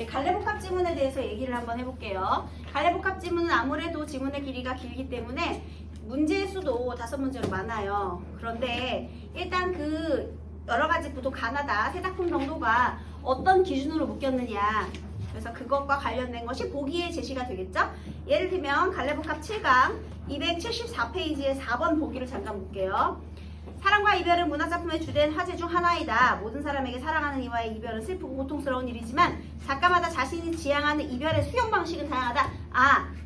이제 갈래복합 지문에 대해서 얘기를 한번 해볼게요. 갈래복합 지문은 아무래도 지문의 길이가 길기 때문에 문제의 수도 5문제로 많아요. 그런데 일단 그 여러 가지 부도 가나다 세 작품 정도가 어떤 기준으로 묶였느냐, 그래서 그것과 관련된 것이 보기에 제시가 되겠죠. 예를 들면 갈래복합 7강 274페이지의 4번 보기를 잠깐 볼게요. 사랑과 이별은 문학작품의 주된 화제 중 하나이다. 모든 사람에게 사랑하는 이와의 이별은 슬프고 고통스러운 일이지만 작가마다 자신이 지향하는 이별의 수용 방식은 다양하다.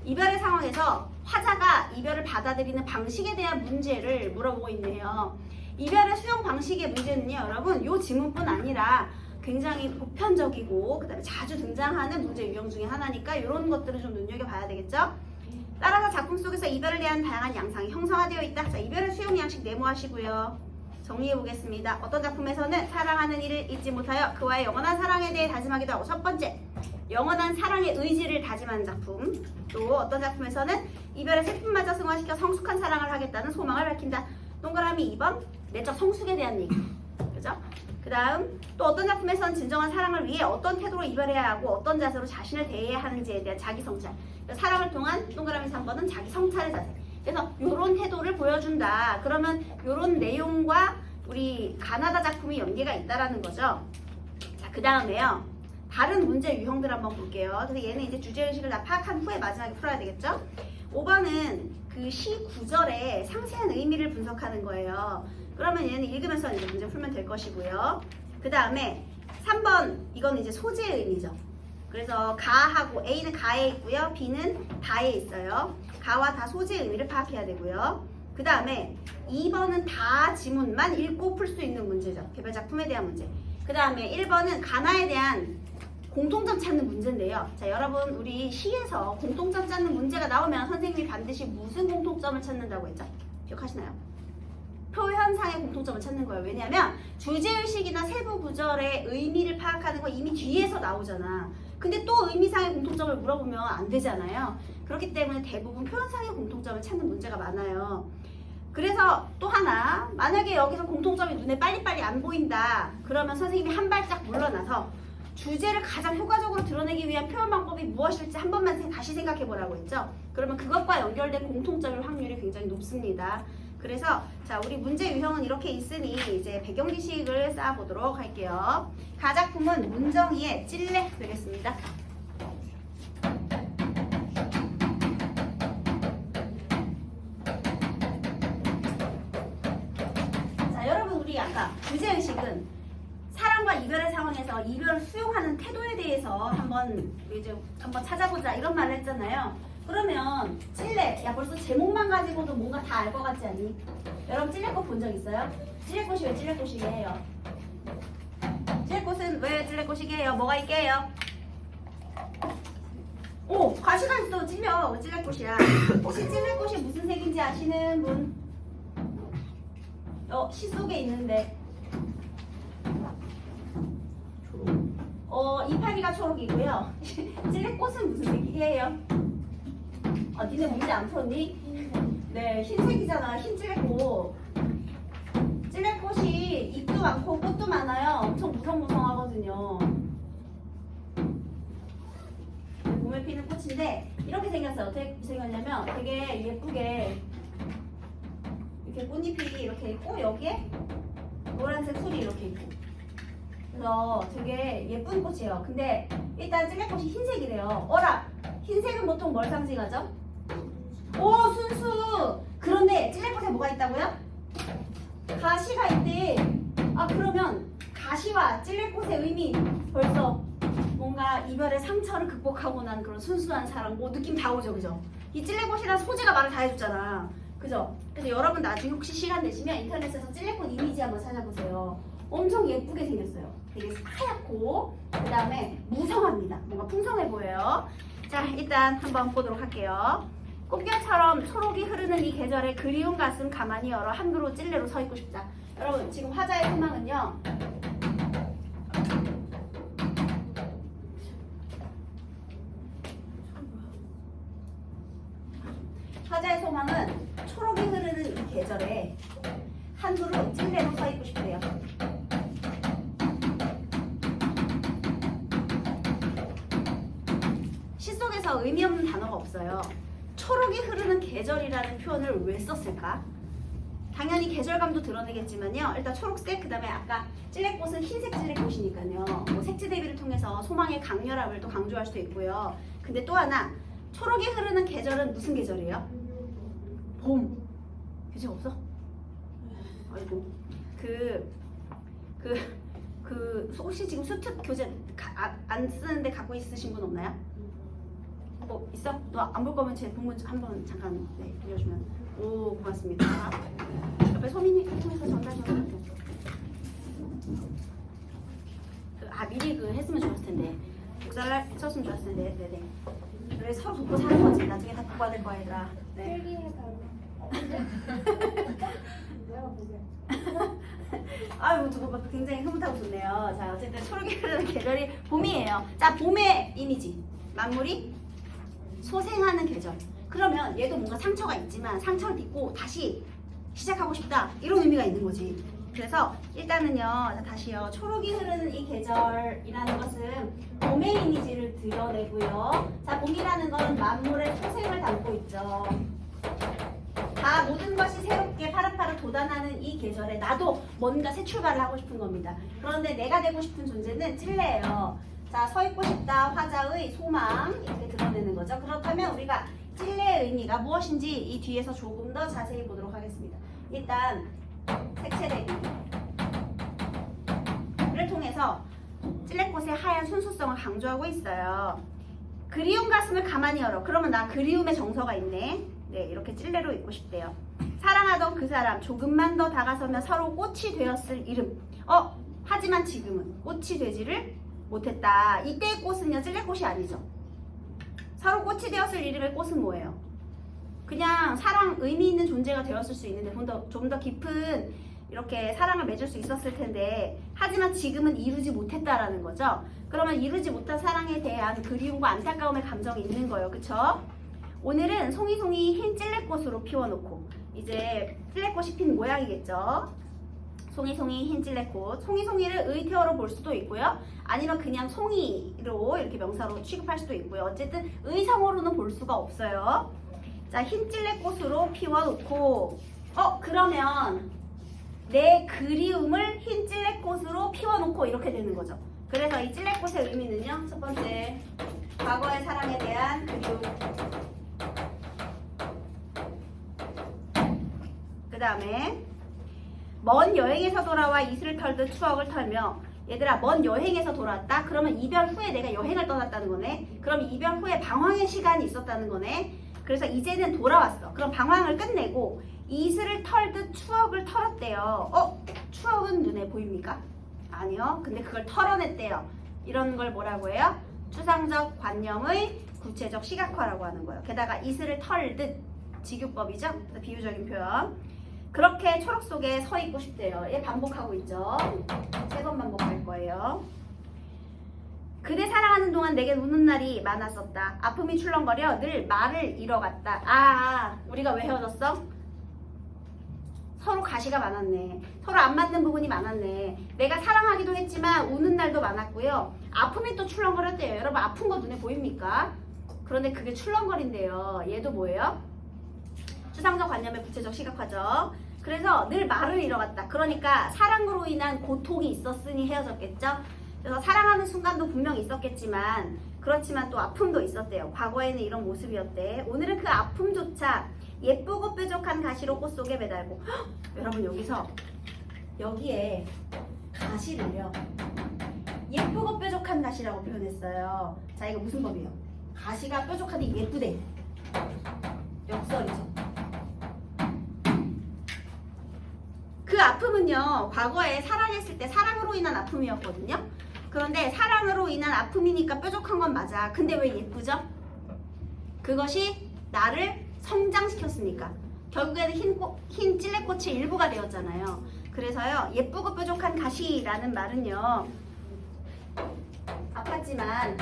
이별의 상황에서 화자가 이별을 받아들이는 방식에 대한 문제를 물어보고 있네요. 이별의 수용 방식의 문제는요, 여러분, 이 지문뿐 아니라 굉장히 보편적이고 그다음에 자주 등장하는 문제 유형 중에 하나니까 이런 것들을 좀 눈여겨봐야 되겠죠? 따라서 작품 속에서 이별에 대한 다양한 양상이 형성화되어 있다. 자, 이별의 수용 양식 네모하시고요. 정리해 보겠습니다. 어떤 작품에서는 사랑하는 이를 잊지 못하여 그와의 영원한 사랑에 대해 다짐하기도 하고, 첫 번째, 영원한 사랑의 의지를 다짐하는 작품. 또 어떤 작품에서는 이별의 슬픔마저 승화시켜 성숙한 사랑을 하겠다는 소망을 밝힌다. 동그라미 2번, 내적 성숙에 대한 얘기. 그죠? 그 다음 또 어떤 작품에서는 진정한 사랑을 위해 어떤 태도로 이별해야 하고 어떤 자세로 자신을 대해야 하는지에 대한 자기 성찰. 사랑을 통한 동그라미 3번은 자기 성찰의 자세. 그래서 이런 태도를 보여준다. 그러면 이런 내용과 우리 가나다 작품이 연계가 있다라는 거죠. 자, 그 다음에요, 다른 문제 유형들 한번 볼게요. 그래서 얘는 이제 주제의식을 다 파악한 후에 마지막에 풀어야 되겠죠. 5번은 그 시 구절의 상세한 의미를 분석하는 거예요. 그러면 얘는 읽으면서 이제 문제 풀면 될 것이고요. 그 다음에 3번, 이건 이제 소재의 의미죠. 그래서 가하고 A는 가에 있고요, B는 다에 있어요. 가와 다 소재의 의미를 파악해야 되고요. 그 다음에 2번은 다 지문만 읽고 풀 수 있는 문제죠. 개별 작품에 대한 문제. 그 다음에 1번은 가나에 대한 공통점 찾는 문제인데요. 자, 여러분, 우리 시에서 공통점 찾는 문제가 나오면 선생님이 반드시 무슨 공통점을 찾는다고 했죠? 기억하시나요? 표현상의 공통점을 찾는 거예요. 왜냐하면 주제의식이나 세부 구절의 의미를 파악하는 거 이미 뒤에서 나오잖아. 근데 또 의미상의 공통점을 물어보면 안 되잖아요. 그렇기 때문에 대부분 표현상의 공통점을 찾는 문제가 많아요. 그래서 또 하나, 만약에 여기서 공통점이 눈에 빨리빨리 안 보인다, 그러면 선생님이 한 발짝 물러나서 주제를 가장 효과적으로 드러내기 위한 표현 방법이 무엇일지 한 번만 다시 생각해 보라고 했죠. 그러면 그것과 연결된 공통점일 확률이 굉장히 높습니다. 그래서 자, 우리 문제 유형은 이렇게 있으니 이제 배경지식을 쌓아보도록 할게요. 가작품은 문정희의 찔레 되겠습니다. 자, 여러분, 우리 아까 주제의식은 사랑과 이별의 상황에서 이별을 수용하는 태도에 대해서 한번 찾아보자 이런 말을 했잖아요. 그러면 찔레, 야, 벌써 제목만 가지고도 뭔가 다 알 것 같지 않니? 여러분, 찔레꽃 본 적 있어요? 찔레꽃이 왜 찔레꽃이게요? 찔레꽃은 왜 찔레꽃이게요? 뭐가 있게요? 오, 가시가 있어. 찔려. 왜 찔레꽃이야? 혹시 찔레꽃이 무슨 색인지 아시는 분? 시 속에 있는데 이파리가 초록이고요. 찔레꽃은 무슨 색이에요? 니네 문제 안 풀었니? 네, 흰색이잖아. 흰 찔레꽃. 찔레꽃이 잎도 많고 꽃도 많아요. 엄청 무성무성하거든요. 봄에 피는 꽃인데 이렇게 생겼어요. 어떻게 생겼냐면 되게 예쁘게 이렇게 꽃잎이 이렇게 있고 여기에 노란색 풀이 이렇게 있고, 그래서 되게 예쁜 꽃이에요. 근데 일단 찔레꽃이 흰색이래요. 어라! 흰색은 보통 뭘 상징하죠? 오, 순수! 그런데 찔레꽃에 뭐가 있다고요? 가시가 있대. 그러면 가시와 찔레꽃의 의미, 벌써 뭔가 이별의 상처를 극복하고 난 그런 순수한 사랑, 뭐 느낌 다 오죠, 그죠? 이 찔레꽃이란 소재가 말을 다 해줬잖아, 그죠? 그래서 여러분 나중에 혹시 시간 되시면 인터넷에서 찔레꽃 이미지 한번 찾아보세요. 엄청 예쁘게 생겼어요. 되게 하얗고 그 다음에 무성합니다. 뭔가 풍성해 보여요. 자, 일단 한번 보도록 할게요. 꽃길처럼 초록이 흐르는 이 계절에 그리운 가슴 가만히 열어 한 그루 찔레로 서 있고 싶다. 여러분, 지금 화자의 소망은요, 화자의 소망은 초록이 흐르는 이 계절에 한 그루 찔레로 서 있고 싶대요. 중에서 의미 없는 단어가 없어요. 초록이 흐르는 계절이라는 표현을 왜 썼을까? 당연히 계절감도 드러내겠지만요. 일단 초록색, 그 다음에 아까 찔레꽃은 흰색 찔레꽃이니까요. 뭐 색채 대비를 통해서 소망의 강렬함을 또 강조할 수도 있고요. 근데 또 하나, 초록이 흐르는 계절은 무슨 계절이에요? 봄. 계절 없어? 아이고. 혹시 지금 수특 교재 안 쓰는데 갖고 있으신 분 없나요? 있어? 너 안 볼 거면 제 본문 한번 잠깐 빌려주면. 오, 고맙습니다. 옆에 소민이 통해서 전달 좀 할게요. 미리 했으면 좋았을 텐데. 복사를 썼으면 좋았을 텐데. 네네. 그래, 서로 돕고 사는 거지. 나중에 다 돕고 받을 거야, 얘들아. 네. 아유, 두 분 굉장히 흐뭇하고 좋네요. 자, 어쨌든 초록이 흐르는 계절이 봄이에요. 자, 봄의 이미지. 만물이 소생하는 계절. 그러면 얘도 뭔가 상처가 있지만 상처를 딛고 다시 시작하고 싶다. 이런 의미가 있는 거지. 그래서 일단은요, 자, 다시요. 초록이 흐르는 이 계절이라는 것은 봄의 이미지를 드러내고요. 자, 봄이라는 건 만물의 소생을 담고 있죠. 다 모든 것이 새롭게 파릇파릇 돋아나는 이 계절에 나도 뭔가 새 출발을 하고 싶은 겁니다. 그런데 내가 되고 싶은 존재는 찔레예요. 자, 서 있고 싶다, 화자의 소망 이렇게 드러내는 거죠. 그렇다면 우리가 찔레의 의미가 무엇인지 이 뒤에서 조금 더 자세히 보도록 하겠습니다. 일단 색채 대비를 통해서 찔레꽃의 하얀 순수성을 강조하고 있어요. 그리운 가슴을 가만히 열어. 그러면 나 그리움의 정서가 있네. 네, 이렇게 찔레로 있고 싶대요. 사랑하던 그 사람, 조금만 더 다가서면 서로 꽃이 되었을 이름. 하지만 지금은 꽃이 되지를 못했다. 이때의 꽃은요, 찔레꽃이 아니죠. 서로 꽃이 되었을 이름의 꽃은 뭐예요? 그냥 사랑, 의미 있는 존재가 되었을 수 있는데 좀 더 깊은 이렇게 사랑을 맺을 수 있었을 텐데, 하지만 지금은 이루지 못했다라는 거죠. 그러면 이루지 못한 사랑에 대한 그리움과 안타까움의 감정이 있는 거예요. 그쵸? 오늘은 송이송이 흰 찔레꽃으로 피워놓고, 이제 찔레꽃이 핀 모양이겠죠. 송이송이 흰 찔레꽃. 송이송이를 의태어로 볼 수도 있고요. 아니면 그냥 송이로 이렇게 명사로 취급할 수도 있고요. 어쨌든 의성어로는 볼 수가 없어요. 자, 흰 찔레꽃으로 피워놓고, 그러면 내 그리움을 흰 찔레꽃으로 피워놓고 이렇게 되는 거죠. 그래서 이 찔레꽃의 의미는요, 첫 번째, 과거의 사랑에 대한 그리움. 그 다음에 먼 여행에서 돌아와 이슬을 털듯 추억을 털며. 얘들아, 먼 여행에서 돌아왔다? 그러면 이별 후에 내가 여행을 떠났다는 거네. 그럼 이별 후에 방황의 시간이 있었다는 거네. 그래서 이제는 돌아왔어. 그럼 방황을 끝내고 이슬을 털듯 추억을 털었대요. 추억은 눈에 보입니까? 아니요. 근데 그걸 털어냈대요. 이런 걸 뭐라고 해요? 추상적 관념의 구체적 시각화라고 하는 거예요. 게다가 이슬을 털듯, 직유법이죠? 비유적인 표현. 그렇게 초록 속에 서 있고 싶대요. 얘 반복하고 있죠. 3번 반복할 거예요. 그대 사랑하는 동안 내게 우는 날이 많았었다. 아픔이 출렁거려 늘 말을 잃어갔다. 우리가 왜 헤어졌어? 서로 가시가 많았네. 서로 안 맞는 부분이 많았네. 내가 사랑하기도 했지만 우는 날도 많았고요. 아픔이 또 출렁거렸대요. 여러분, 아픈 거 눈에 보입니까? 그런데 그게 출렁거린대요. 얘도 뭐예요? 추상적 관념의 구체적 시각화죠. 그래서 늘 말을 잃어갔다. 그러니까 사랑으로 인한 고통이 있었으니 헤어졌겠죠. 그래서 사랑하는 순간도 분명히 있었겠지만, 그렇지만 또 아픔도 있었대요. 과거에는 이런 모습이었대. 오늘은 그 아픔조차 예쁘고 뾰족한 가시로 꽃 속에 매달고. 여러분, 여기에 가시를요, 예쁘고 뾰족한 가시라고 표현했어요. 자, 이거 무슨 법이에요? 가시가 뾰족하니 예쁘대. 역설이죠. 그 아픔은요, 과거에 사랑했을 때 사랑으로 인한 아픔이었거든요. 그런데 사랑으로 인한 아픔이니까 뾰족한 건 맞아. 근데 왜 예쁘죠? 그것이 나를 성장시켰으니까. 결국에는 흰 찔레꽃이 일부가 되었잖아요. 그래서요, 예쁘고 뾰족한 가시라는 말은요, 아팠지만,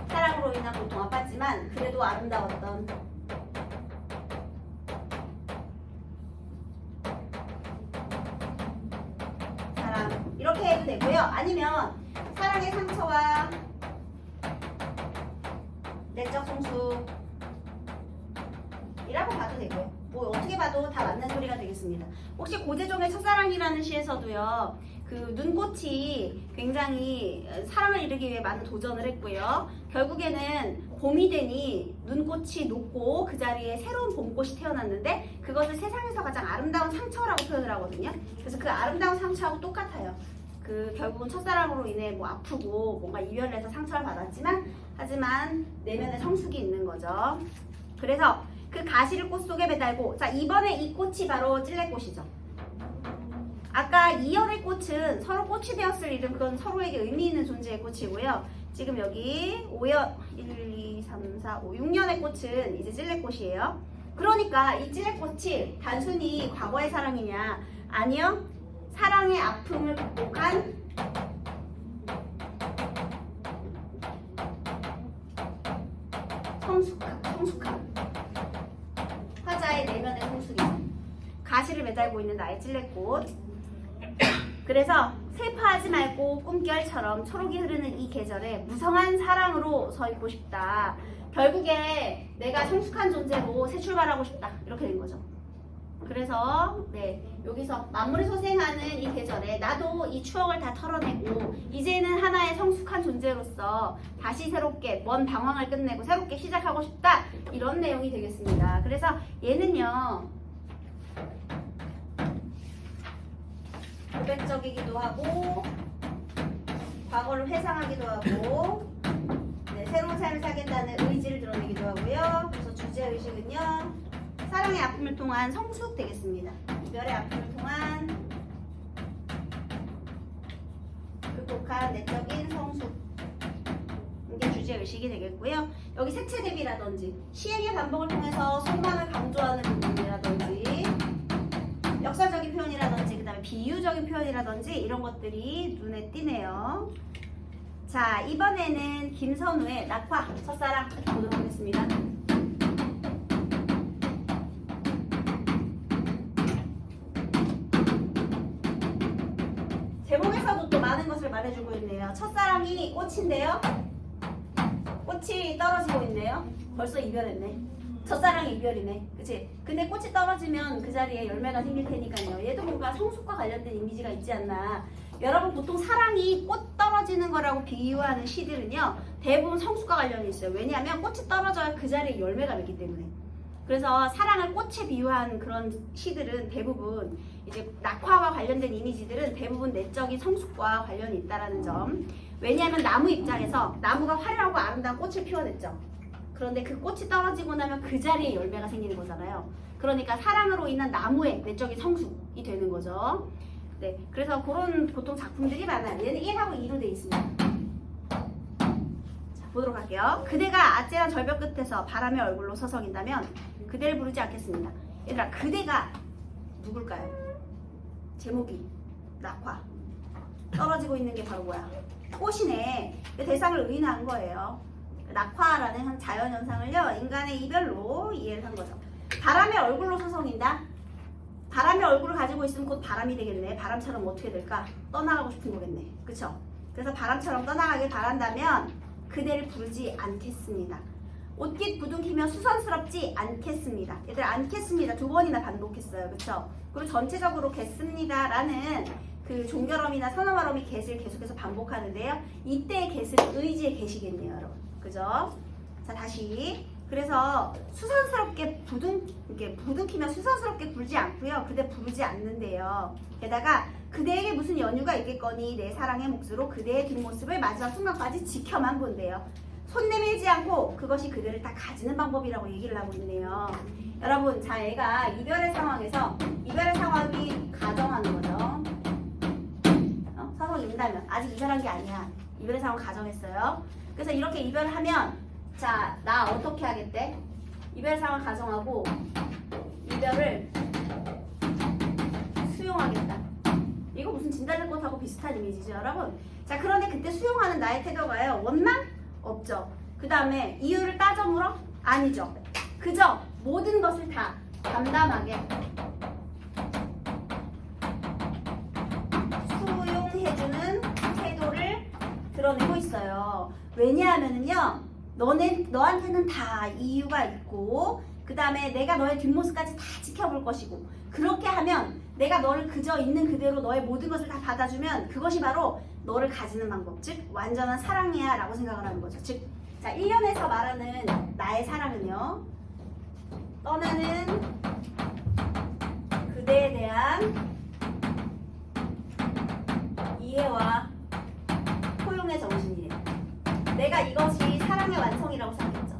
사랑으로 인한 고통 아팠지만 그래도 아름다웠던 사랑, 이렇게 해도 되고요. 아니면 사랑의 상처와 내적 성숙 이라고 봐도 되고요. 뭐 어떻게 봐도 다 맞는 소리가 되겠습니다. 혹시 고재종의 첫사랑이라는 시에서도요. 그 눈꽃이 굉장히 사랑을 이루기 위해 많은 도전을 했고요. 결국에는 봄이 되니 눈꽃이 녹고 그 자리에 새로운 봄꽃이 태어났는데 그것을 세상에서 가장 아름다운 상처라고 표현을 하거든요. 그래서 그 아름다운 상처하고 똑같아요. 그 결국은 첫사랑으로 인해 뭐 아프고 뭔가 이별을 해서 상처를 받았지만 하지만 내면에 성숙이 있는 거죠. 그래서 그 가시를 꽃 속에 매달고 자 이번에 이 꽃이 바로 찔레꽃이죠. 아까 2열의 꽃은 서로 꽃이 되었을 일은 그건 서로에게 의미 있는 존재의 꽃이고요. 지금 여기 5열 1, 2, 3, 4, 5, 6년의 꽃은 이제 찔레꽃이에요. 그러니까 이 찔레꽃이 단순히 과거의 사랑이냐? 아니요. 사랑의 아픔을 극복한 성숙한 화자의 내면의 성숙이죠. 가시를 매달고 있는 나의 찔레꽃. 그래서 슬퍼하지 말고 꿈결처럼 초록이 흐르는 이 계절에 무성한 사랑으로 서 있고 싶다. 결국에 내가 성숙한 존재로 새 출발하고 싶다. 이렇게 된 거죠. 그래서 네 여기서 만물을 소생하는 이 계절에 나도 이 추억을 다 털어내고 이제는 하나의 성숙한 존재로서 다시 새롭게 먼 방황을 끝내고 새롭게 시작하고 싶다. 이런 내용이 되겠습니다. 그래서 얘는요. 고백적이기도 하고 과거를 회상하기도 하고 네, 새로운 삶을 살겠다는 의지를 드러내기도 하고요. 그래서 주제의식은요. 사랑의 아픔을 통한 성숙 되겠습니다. 이별의 아픔을 통한 극복한 내적인 성숙 이게 주제의식이 되겠고요. 여기 색채 대비라든지 시행의 반복을 통해서 소망을 강조하는 부분이라든지 역사적인 표현이라든지 그 다음에 비유적인 표현이라든지 이런 것들이 눈에 띄네요. 자 이번에는 김선우의 낙화 첫사랑 보도록 하겠습니다. 제목에서도 또 많은 것을 말해주고 있네요. 첫사랑이 꽃인데요. 꽃이 떨어지고 있네요. 벌써 이별했네. 첫사랑이 이별이네. 그치? 근데 꽃이 떨어지면 그 자리에 열매가 생길 테니까요. 얘도 뭔가 성숙과 관련된 이미지가 있지 않나. 여러분 보통 사랑이 꽃 떨어지는 거라고 비유하는 시들은요. 대부분 성숙과 관련이 있어요. 왜냐하면 꽃이 떨어져야 그 자리에 열매가 맺기 때문에. 그래서 사랑을 꽃에 비유한 그런 시들은 대부분 이제 낙화와 관련된 이미지들은 대부분 내적인 성숙과 관련이 있다는 점. 왜냐하면 나무 입장에서 나무가 화려하고 아름다운 꽃을 피워냈죠. 그런데 그 꽃이 떨어지고 나면 그 자리에 열매가 생기는 거잖아요. 그러니까 사랑으로 인한 나무의 내적인 성숙이 되는 거죠. 네, 그래서 그런 보통 작품들이 많아요. 얘는 1하고 2로 돼 있습니다. 자, 보도록 할게요. 그대가 아찔한 절벽 끝에서 바람의 얼굴로 서성인다면 그대를 부르지 않겠습니다. 얘들아, 그대가 누굴까요? 제목이 낙화. 떨어지고 있는 게 바로 뭐야? 꽃이네. 대상을 의인화한 거예요. 낙화라는 자연현상을요 인간의 이별로 이해를 한 거죠. 바람의 얼굴로 서성인다. 바람의 얼굴을 가지고 있으면 곧 바람이 되겠네. 바람처럼 어떻게 될까? 떠나가고 싶은 거겠네. 그쵸? 그래서 바람처럼 떠나가길 바란다면 그대를 부르지 않겠습니다. 옷깃 부둥키며 수선스럽지 않겠습니다. 얘들 않겠습니다. 2번이나 반복했어요. 그쵸? 그리고 전체적으로 겠습니다 라는 그 종결어미나 선어말어미 get을 계속해서 반복하는데요. 이때의 get은 의지의 get이겠네요, 여러분. 그죠? 자, 다시. 그래서 수선스럽게 부둥키며 수선스럽게 굴지 않고요. 그대 부르지 않는데요. 게다가 그대에게 무슨 연유가 있겠거니 내 사랑의 몫으로 그대의 뒷모습을 마지막 순간까지 지켜만 본대요. 손 내밀지 않고 그것이 그대를 다 가지는 방법이라고 얘기를 하고 있네요. 여러분, 자, 얘가 이별의 상황에서 이별의 상황이 가정하는 거죠. 서성인다면 아직 이별한 게 아니야. 이별의 상황 가정했어요. 그래서 이렇게 이별을 하면 자, 나 어떻게 하겠대? 이별 상황 가정하고 이별을 수용하겠다. 이거 무슨 진달래 꽃하고 비슷한 이미지죠, 여러분? 자, 그런데 그때 수용하는 나의 태도가요. 원망? 없죠. 그 다음에 이유를 따져 물어? 아니죠. 그저 모든 것을 다 담담하게 수용해주는 태도를 드러내고 있어요. 왜냐하면은요, 너한테는 다 이유가 있고 그 다음에 내가 너의 뒷모습까지 다 지켜볼 것이고 그렇게 하면 내가 너를 그저 있는 그대로 너의 모든 것을 다 받아주면 그것이 바로 너를 가지는 방법, 즉 완전한 사랑이야 라고 생각을 하는 거죠. 즉, 자 1년에서 말하는 나의 사랑은요, 떠나는 그대에 대한 이해와 포용의 정신이에요. 내가 이것이 사랑의 완성이라고 생각했죠.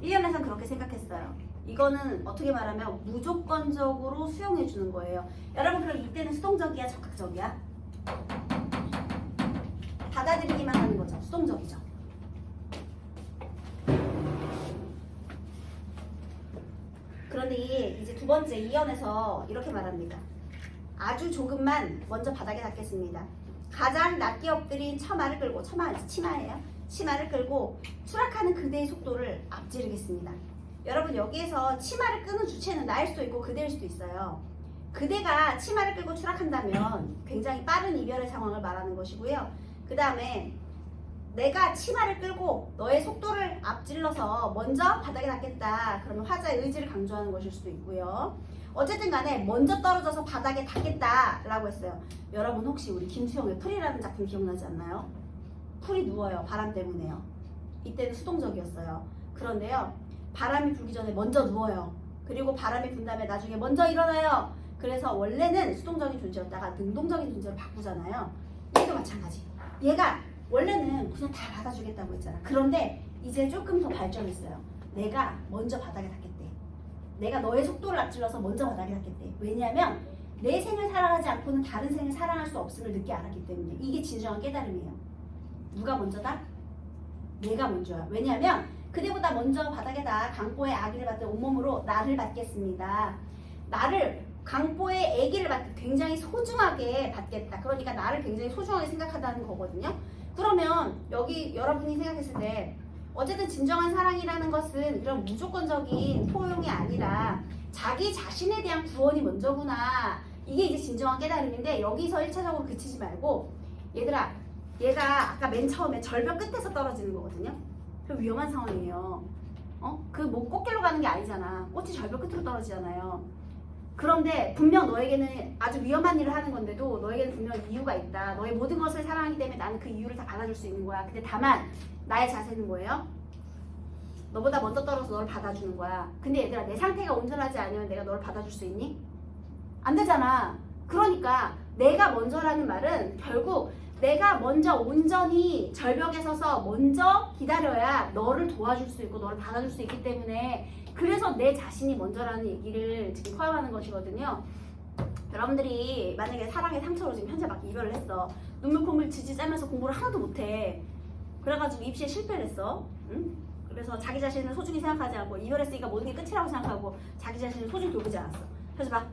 1년에선 그렇게 생각했어요. 이거는 어떻게 말하면 무조건적으로 수용해 주는 거예요. 여러분 그럼 이때는 수동적이야, 적극적이야? 받아들이기만 하는 거죠. 수동적이죠. 그런데 이제 두 번째 2연에서 이렇게 말합니다. 아주 조금만 먼저 바닥에 닿겠습니다. 가장 낮게 엎드린 치마를 끌고, 치마예요. 치마를 끌고 추락하는 그대의 속도를 앞지르겠습니다. 여러분 여기에서 치마를 끄는 주체는 나일 수도 있고 그대일 수도 있어요. 그대가 치마를 끌고 추락한다면 굉장히 빠른 이별의 상황을 말하는 것이고요. 그 다음에 내가 치마를 끌고 너의 속도를 앞질러서 먼저 바닥에 닿겠다. 그러면 화자의 의지를 강조하는 것일 수도 있고요. 어쨌든 간에 먼저 떨어져서 바닥에 닿겠다 라고 했어요. 여러분 혹시 우리 김수영의 풀이라는 작품 기억나지 않나요? 풀이 누워요. 바람 때문에요. 이때는 수동적이었어요. 그런데요, 바람이 불기 전에 먼저 누워요. 그리고 바람이 분 다음에 나중에 먼저 일어나요. 그래서 원래는 수동적인 존재였다가 능동적인 존재로 바꾸잖아요. 얘도 마찬가지. 얘가 원래는 그냥 다 받아주겠다고 했잖아. 그런데 이제 조금 더 발전했어요. 내가 먼저 바닥에 닿겠대. 내가 너의 속도를 앞질러서 먼저 바닥에 닿겠대. 왜냐하면 내 생을 사랑하지 않고는 다른 생을 사랑할 수 없음을 늦게 알았기 때문에. 이게 진정한 깨달음이에요. 누가 먼저다? 내가 먼저야. 왜냐하면 그대보다 먼저 바닥에다 강보의 아기를 받든 온몸으로 나를 받겠습니다. 나를 강보의 아기를 받든 굉장히 소중하게 받겠다. 그러니까 나를 굉장히 소중하게 생각한다는 거거든요. 그러면 여기 여러분이 생각했을 때 어쨌든 진정한 사랑이라는 것은 이런 무조건적인 포용이 아니라 자기 자신에 대한 구원이 먼저구나. 이게 이제 진정한 깨달음인데 여기서 1차적으로 그치지 말고 얘들아, 얘가 아까 맨 처음에 절벽 끝에서 떨어지는 거거든요. 그 위험한 상황이에요. 그 뭐 꽃길로 가는 게 아니잖아. 꽃이 절벽 끝으로 떨어지잖아요. 그런데 분명 너에게는 아주 위험한 일을 하는 건데도 너에게는 분명 이유가 있다. 너의 모든 것을 사랑하기 때문에 나는 그 이유를 다 받아줄 수 있는 거야. 근데 다만 나의 자세는 뭐예요? 너보다 먼저 떨어져서 너를 받아주는 거야. 근데 얘들아, 내 상태가 온전하지 않으면 내가 너를 받아줄 수 있니? 안 되잖아. 그러니까 내가 먼저라는 말은 결국 내가 먼저 온전히 절벽에 서서 먼저 기다려야 너를 도와줄 수 있고 너를 받아줄 수 있기 때문에, 그래서 내 자신이 먼저라는 얘기를 지금 포함하는 것이거든요. 여러분들이 만약에 사랑의 상처로 지금 현재 막 이별을 했어. 눈물 콧물 지지 짜면서 공부를 하나도 못해. 그래가지고 입시에 실패를 했어. 응? 그래서 자기 자신을 소중히 생각하지 않고 이별했으니까 모든 게 끝이라고 생각하고 자기 자신을 소중히 돌보지 않았어. 그래서 막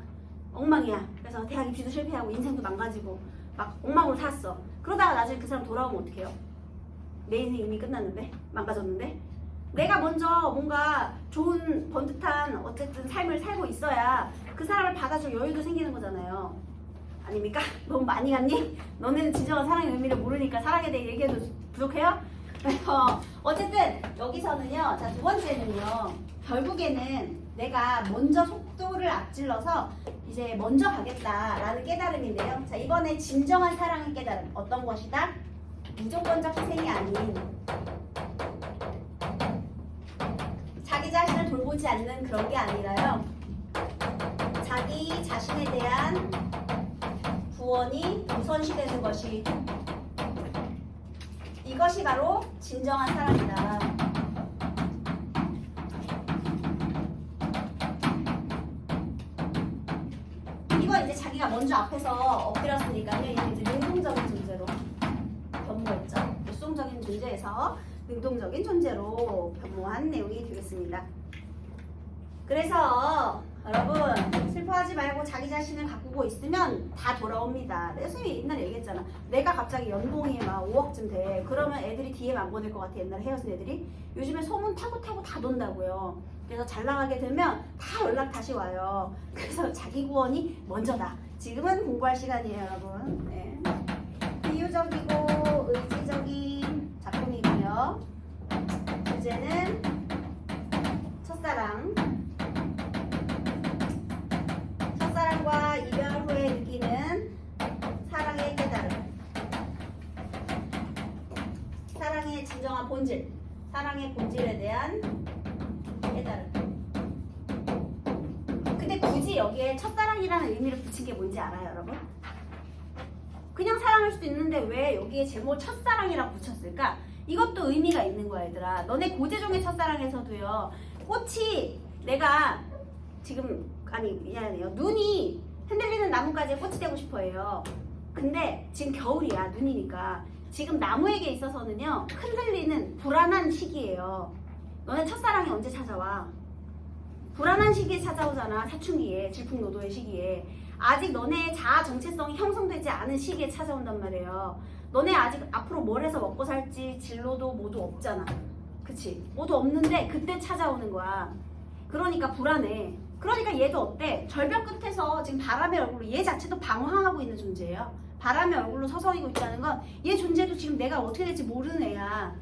엉망이야. 그래서 대학 입시도 실패하고 인생도 망가지고 막 엉망으로 살았어. 그러다가 나중에 그 사람 돌아오면 어떡해요? 내 인생 이미 끝났는데? 망가졌는데? 내가 먼저 뭔가 좋은 번듯한 어쨌든 삶을 살고 있어야 그 사람을 받아줄 여유도 생기는 거잖아요. 아닙니까? 너무 많이 갔니? 너네는 진정한 사랑의 의미를 모르니까 사랑에 대해 얘기해도 부족해요? 그래서 어쨌든 여기서는요, 자, 두 번째는요, 결국에는 내가 먼저 속도를 앞질러서 이제 먼저 가겠다라는 깨달음인데요. 자, 이번에 진정한 사랑의 깨달음. 어떤 것이다? 무조건적 희생이 아닌 자기 자신을 돌보지 않는 그런 게 아니라요, 자기 자신에 대한 구원이 우선시되는 것이, 이것이 바로 진정한 사랑이다. 이거 이제 자기가 먼저 앞에서 엎드렸으니까요. 이게 이제 능동적인 존재로 변모했죠. 수동적인 존재에서 능동적인 존재로 변모한 내용이 되겠습니다. 그래서 여러분, 슬퍼하지 말고 자기 자신을 가꾸고 있으면 다 돌아옵니다. 내가 선생님이 옛날에 얘기했잖아. 내가 갑자기 연봉이 막 5억쯤 돼. 그러면 애들이 DM 안 보낼 것 같아. 옛날에 헤어진 애들이. 요즘에 소문 타고 다 돈다고요. 그래서 잘 나가게 되면 다 연락 다시 와요. 그래서 자기 구원이 먼저다. 지금은 공부할 시간이에요, 여러분. 네. 비유적이고 의지적인 본질. 사랑의 본질에 대한 깨달음. 근데 굳이 여기에 첫사랑이라는 의미를 붙인 게 뭔지 알아요, 여러분? 그냥 사랑할 수도 있는데 왜 여기에 제목을 첫사랑이라고 붙였을까? 이것도 의미가 있는 거야, 얘들아. 너네 고재종의 첫사랑에서도요. 꽃이 내가 지금 미안해요. 눈이 흔들리는 나뭇가지에 꽃이 되고 싶어 해요. 근데 지금 겨울이야, 눈이니까. 지금 나무에게 있어서는요, 흔들리는 불안한 시기예요. 너네 첫사랑이 언제 찾아와? 불안한 시기에 찾아오잖아. 사춘기에, 질풍노도의 시기에. 아직 너네 자아 정체성이 형성되지 않은 시기에 찾아온단 말이에요. 너네 아직 앞으로 뭘 해서 먹고 살지 진로도 모두 없잖아. 그치? 모두 없는데 그때 찾아오는 거야. 그러니까 불안해. 그러니까 얘도 어때? 절벽 끝에서 지금 바람의 얼굴로 얘 자체도 방황하고 있는 존재예요. 바람의 얼굴로 서성이고 있다는 건 얘 존재도 지금 내가 어떻게 될지 모르는 애야.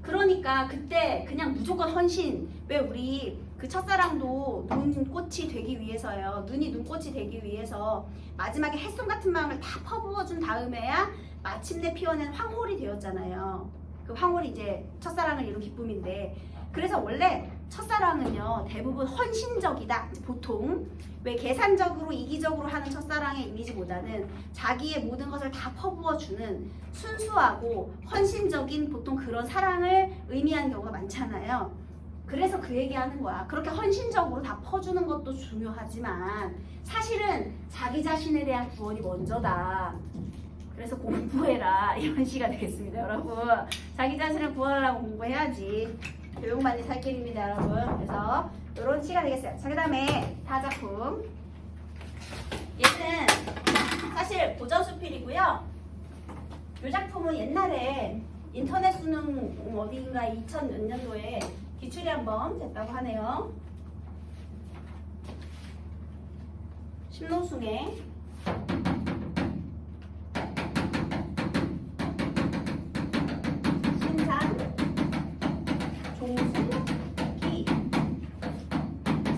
그러니까 그때 그냥 무조건 헌신. 왜 우리 그 첫사랑도 눈꽃이 되기 위해서요. 눈이 눈꽃이 되기 위해서 마지막에 햇솜 같은 마음을 다 퍼부어준 다음에야 마침내 피어낸 황홀이 되었잖아요. 그 황홀이 이제 첫사랑을 이룬 기쁨인데, 그래서 원래 첫사랑은요 대부분 헌신적이다. 보통 왜 계산적으로 이기적으로 하는 첫사랑의 이미지보다는 자기의 모든 것을 다 퍼부어주는 순수하고 헌신적인 보통 그런 사랑을 의미하는 경우가 많잖아요. 그래서 그 얘기하는 거야. 그렇게 헌신적으로 다 퍼주는 것도 중요하지만 사실은 자기 자신에 대한 구원이 먼저다. 그래서 공부해라, 이런 시가 되겠습니다, 여러분. 자기 자신을 구원하려고 공부해야지. 교육만이 살 길입니다, 여러분. 그래서 이런 시가 되겠어요. 자, 그 다음에 다작품. 얘는 사실 고전수필이고요. 이 작품은 옛날에 인터넷 수능 어디인가 2000 몇 년도에 기출이 한번 됐다고 하네요. 신노숭의 신산 종수기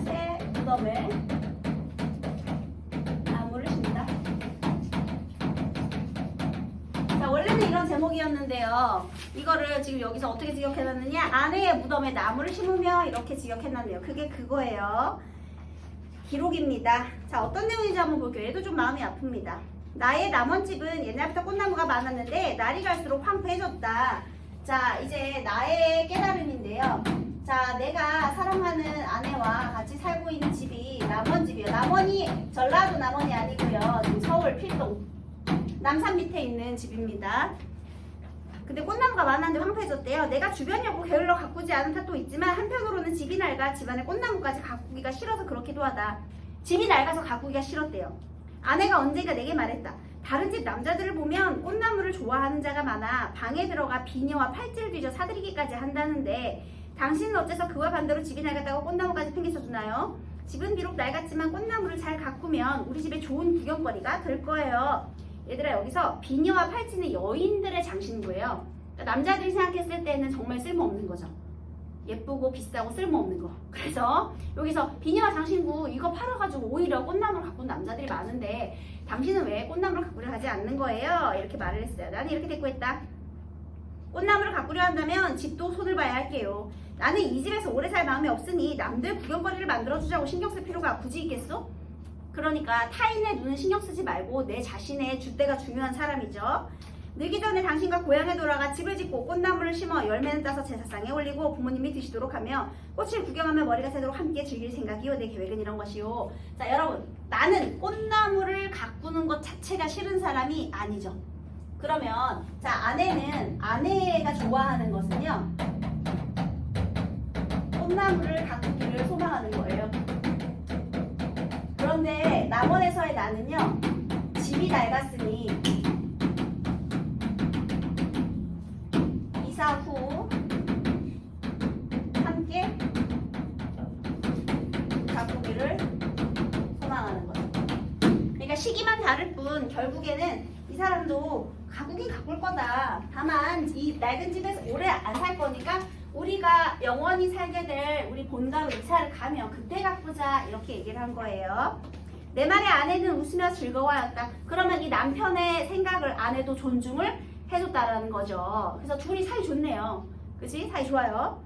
새 무덤에 나무를 심다. 자, 원래는 이런 제목이었는데요. 이거를 지금 여기서 어떻게 지역해놨느냐? 아내의 무덤에 나무를 심으며 이렇게 지역해놨네요. 그게 그거예요. 기록입니다. 자, 어떤 내용인지 한번 볼게요. 얘도 좀 마음이 아픕니다. 나의 남원집은 옛날부터 꽃나무가 많았는데 날이 갈수록 황폐해졌다. 자, 이제 나의 깨달음인데요. 자, 내가 사랑하는 아내와 같이 살고 있는 집이 남원집이에요. 남원이 전라도 남원이 아니고요. 지금 서울 필동 남산 밑에 있는 집입니다. 근데 꽃나무가 많았는데 황폐해졌대요. 내가 주변이고 게을러 가꾸지 않은 탓도 있지만 한편으로는 집이 낡아 집안에 꽃나무까지 가꾸기가 싫어서 그렇기도 하다. 집이 낡아서 가꾸기가 싫었대요. 아내가 언젠가 내게 말했다. 다른 집 남자들을 보면 꽃나무를 좋아하는 자가 많아 방에 들어가 비녀와 팔찌를 뒤져 사들이기까지 한다는데 당신은 어째서 그와 반대로 집이 낡았다고 꽃나무까지 핑계쳐주나요? 집은 비록 낡았지만 꽃나무를 잘 가꾸면 우리 집에 좋은 구경거리가 될 거예요. 얘들아, 여기서 비녀와 팔찌는 여인들의 장신구예요. 그러니까 남자들이 생각했을 때는 정말 쓸모없는 거죠. 예쁘고 비싸고 쓸모없는 거. 그래서 여기서 비녀와 장신구 이거 팔아가지고 오히려 꽃나무를 가꾸는 남자들이 많은데 당신은 왜 꽃나무를 가꾸려 하지 않는 거예요? 이렇게 말을 했어요. 나는 이렇게 대꾸했다. 꽃나무를 가꾸려 한다면 집도 손을 봐야 할게요. 나는 이 집에서 오래 살 마음이 없으니 남들 구경거리를 만들어주자고 신경 쓸 필요가 굳이 있겠어? 그러니까 타인의 눈은 신경 쓰지 말고 내 자신의 줏대가 중요한 사람이죠. 늙기 전에 당신과 고향에 돌아가 집을 짓고 꽃나무를 심어 열매는 따서 제사상에 올리고 부모님이 드시도록 하며 꽃을 구경하며 머리가 새도록 함께 즐길 생각이요. 내 계획은 이런 것이요. 자, 여러분, 나는 꽃나무를 가꾸는 것 자체가 싫은 사람이 아니죠. 그러면 자, 아내가 좋아하는 것은요, 꽃나무를 가꾸기를 소망하는 거예요. 그런데 남원에서의 나는요, 집이 낡았으니 이사 후 함께 가꾸기를 소망하는 거죠. 그러니까 시기만 다를 뿐 결국에는 이 사람도 가꾸긴 가꿀 거다. 다만 이 낡은 집에서 오래 안 살 거니까 우리가 영원히 살게 될 우리 본가로 이사를 가면 그때 가꾸자, 이렇게 얘기를 한 거예요. 내 말에 아내는 웃으며 즐거워하였다. 그러면 이 남편의 생각을 아내도 존중을 해줬다라는 거죠. 그래서 둘이 사이 좋네요. 그치? 사이 좋아요.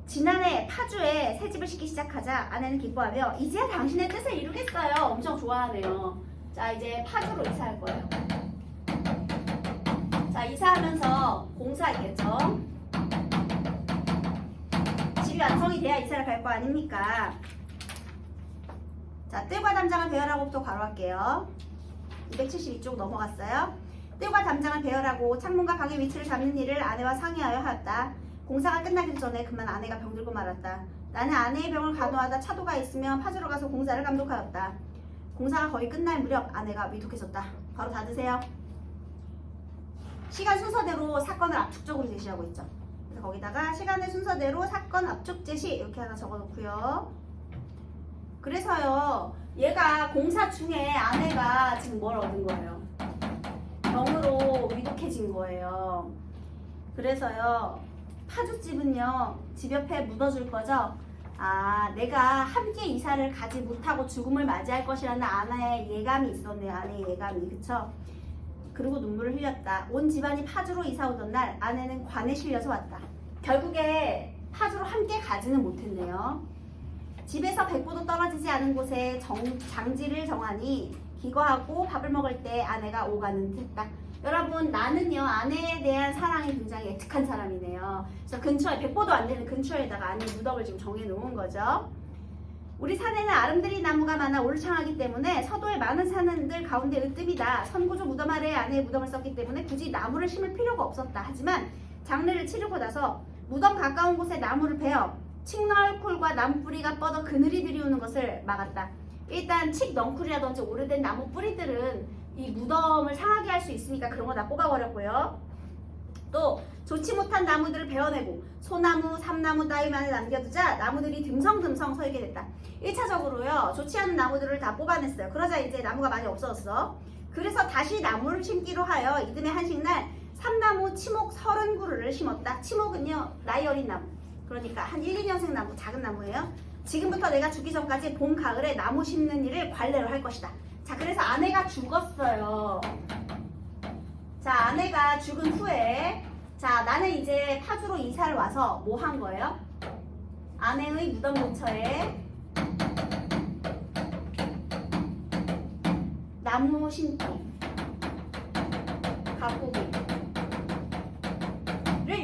지난해 파주에 새집을 짓기 시작하자 아내는 기뻐하며 이제야 당신의 뜻을 이루겠어요. 엄청 좋아하네요. 자, 이제 파주로 이사할 거예요. 자, 이사하면서 공사 있겠죠? 집이 완성이 돼야 이사를 갈 거 아닙니까? 자, 뜰과 담장을 배열하고부터 바로 할게요. 272쪽 넘어갔어요. 뜰과 담장을 배열하고 창문과 방의 위치를 잡는 일을 아내와 상의하여 하였다. 공사가 끝나기 전에 그만 아내가 병들고 말았다. 나는 아내의 병을 간호하다 차도가 있으면 파주로 가서 공사를 감독하였다. 공사가 거의 끝날 무렵 아내가 위독해졌다. 바로 닫으세요. 시간 순서대로 사건을 압축적으로 제시하고 있죠. 그래서 거기다가 시간의 순서대로 사건 압축 제시 이렇게 하나 적어놓고요. 그래서요, 얘가 공사 중에 아내가 지금 뭘 얻은 거예요? 병으로 위독해진 거예요. 그래서요, 파주집은요, 집 옆에 묻어줄 거죠? 아, 내가 함께 이사를 가지 못하고 죽음을 맞이할 것이라는 아내의 예감이 있었네요. 아내의 예감이. 그쵸? 그리고 눈물을 흘렸다. 온 집안이 파주로 이사 오던 날 아내는 관에 실려서 왔다. 결국에 파주로 함께 가지는 못했네요. 집에서 100보도 떨어지지 않은 곳에 장지를 정하니 기거하고 밥을 먹을 때 아내가 오가는 듯했다. 여러분, 나는요, 아내에 대한 사랑이 굉장히 애틋한 사람이네요. 그래서 근처에 100보도 안 되는 근처에다가 아내 무덤을 지금 정해놓은 거죠. 우리 산에는 아름드리 나무가 많아 올창하기 때문에 서도의 많은 산들 가운데 으뜸이다. 선구조 무덤 아래에 아내의 무덤을 썼기 때문에 굳이 나무를 심을 필요가 없었다. 하지만 장례를 치르고 나서 무덤 가까운 곳에 나무를 베어 칡너쿨과 나무뿌리가 뻗어 그늘이 들이오는 것을 막았다. 일단 칡넝쿨이라든지 오래된 나무 뿌리들은 이 무덤을 상하게 할 수 있으니까 그런 거 다 뽑아버렸고요. 또 좋지 못한 나무들을 베어내고 소나무, 삼나무 따위만을 남겨두자 나무들이 듬성듬성 서게 됐다. 1차적으로요. 좋지 않은 나무들을 다 뽑아냈어요. 그러자 이제 나무가 많이 없어졌어. 그래서 다시 나무를 심기로 하여 이듬해 한식날 삼나무, 치목 30그루를 심었다. 치목은요. 나이 어린 나무. 그러니까 한 1, 2년생 나무, 작은 나무예요. 지금부터 내가 죽기 전까지 봄, 가을에 나무 심는 일을 관례로 할 것이다. 자, 그래서 아내가 죽었어요. 자, 아내가 죽은 후에 자, 나는 이제 파주로 이사를 와서 뭐 한 거예요? 아내의 무덤 근처에 나무 심기, 가꾸기를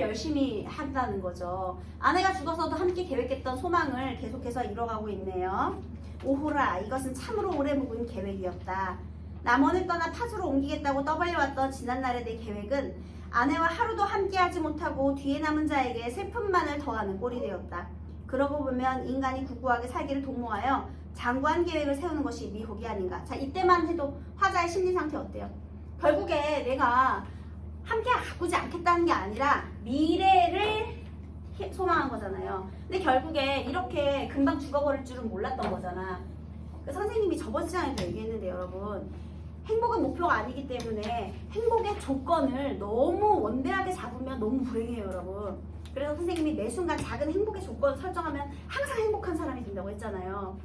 열심히 한다는 거죠. 아내가 죽어서도 함께 계획했던 소망을 계속해서 이뤄가고 있네요. 오호라, 이것은 참으로 오래 묵은 계획이었다. 남원을 떠나 파주로 옮기겠다고 떠벌려왔던 지난날의 내 계획은 아내와 하루도 함께하지 못하고 뒤에 남은 자에게 슬픔만을 더하는 꼴이 되었다. 그러고 보면 인간이 구구하게 살기를 도모하여 장구한 계획을 세우는 것이 미혹이 아닌가. 자, 이때만 해도 화자의 심리 상태 어때요? 결국에 내가 함께 가꾸지 않겠다는 게 아니라 미래를 소망한 거잖아요. 근데 결국에 이렇게 금방 죽어버릴 줄은 몰랐던 거잖아. 그 선생님이 저번 시간에도 얘기했는데 여러분, 행복은 목표가 아니기 때문에 행복의 조건을 너무 원대하게 잡으면 너무 불행해요, 여러분. 그래서 선생님이 매 순간 작은 행복의 조건을 설정하면 항상 행복한 사람이 된다고 했잖아요.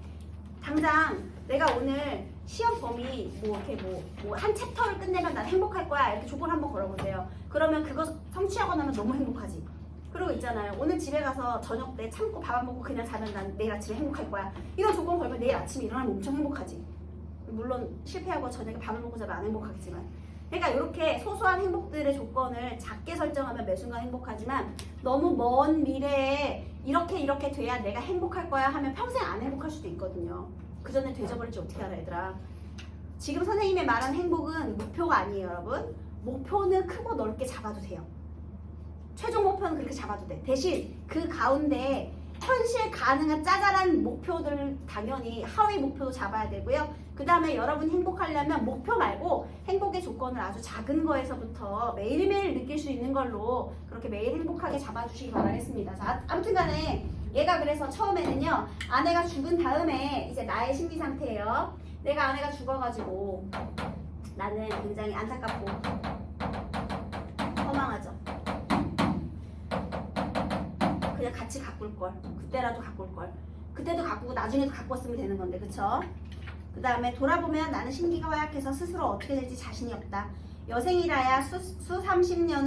당장 내가 오늘 시험 범위 이렇게 한 챕터를 끝내면 난 행복할 거야 이렇게 조건 한번 걸어보세요. 그러면 그거 성취하고 나면 너무 행복하지. 그리고 있잖아요. 오늘 집에 가서 저녁 때 참고 밥 안 먹고 그냥 자면 난 내일 아침에 행복할 거야. 이런 조건 걸면 내일 아침에 일어나면 엄청 행복하지. 물론 실패하고 저녁에 밥을 먹고 자면 안 행복하겠지만. 그러니까 이렇게 소소한 행복들의 조건을 작게 설정하면 매 순간 행복하지만 너무 먼 미래에 이렇게 돼야 내가 행복할 거야 하면 평생 안 행복할 수도 있거든요. 그 전에 되져버릴지 어떻게 알아, 얘들아. 지금 선생님의 말한 행복은 목표가 아니에요, 여러분. 목표는 크고 넓게 잡아도 돼요. 최종 목표는 그렇게 잡아도 돼. 대신 그 가운데 현실 가능한 짜잘한 목표들 당연히 하위 목표도 잡아야 되고요. 그 다음에 여러분 행복하려면 목표 말고 행복의 조건을 아주 작은 거에서부터 매일매일 느낄 수 있는 걸로 그렇게 매일 행복하게 잡아주시기 바라겠습니다. 자, 아무튼 간에 얘가 그래서 처음에는요. 아내가 죽은 다음에 이제 나의 심리 상태예요. 내가 아내가 죽어가지고 나는 굉장히 안타깝고 허망하죠. 그냥 같이 가꿀 걸. 그때라도 가꿀 걸. 그때도 가꾸고 나중에도 가꿨으면 되는 건데, 그쵸? 그 다음에 돌아보면 나는 심기가 허약해서 스스로 어떻게 될지 자신이 없다. 여생이라야 수 30년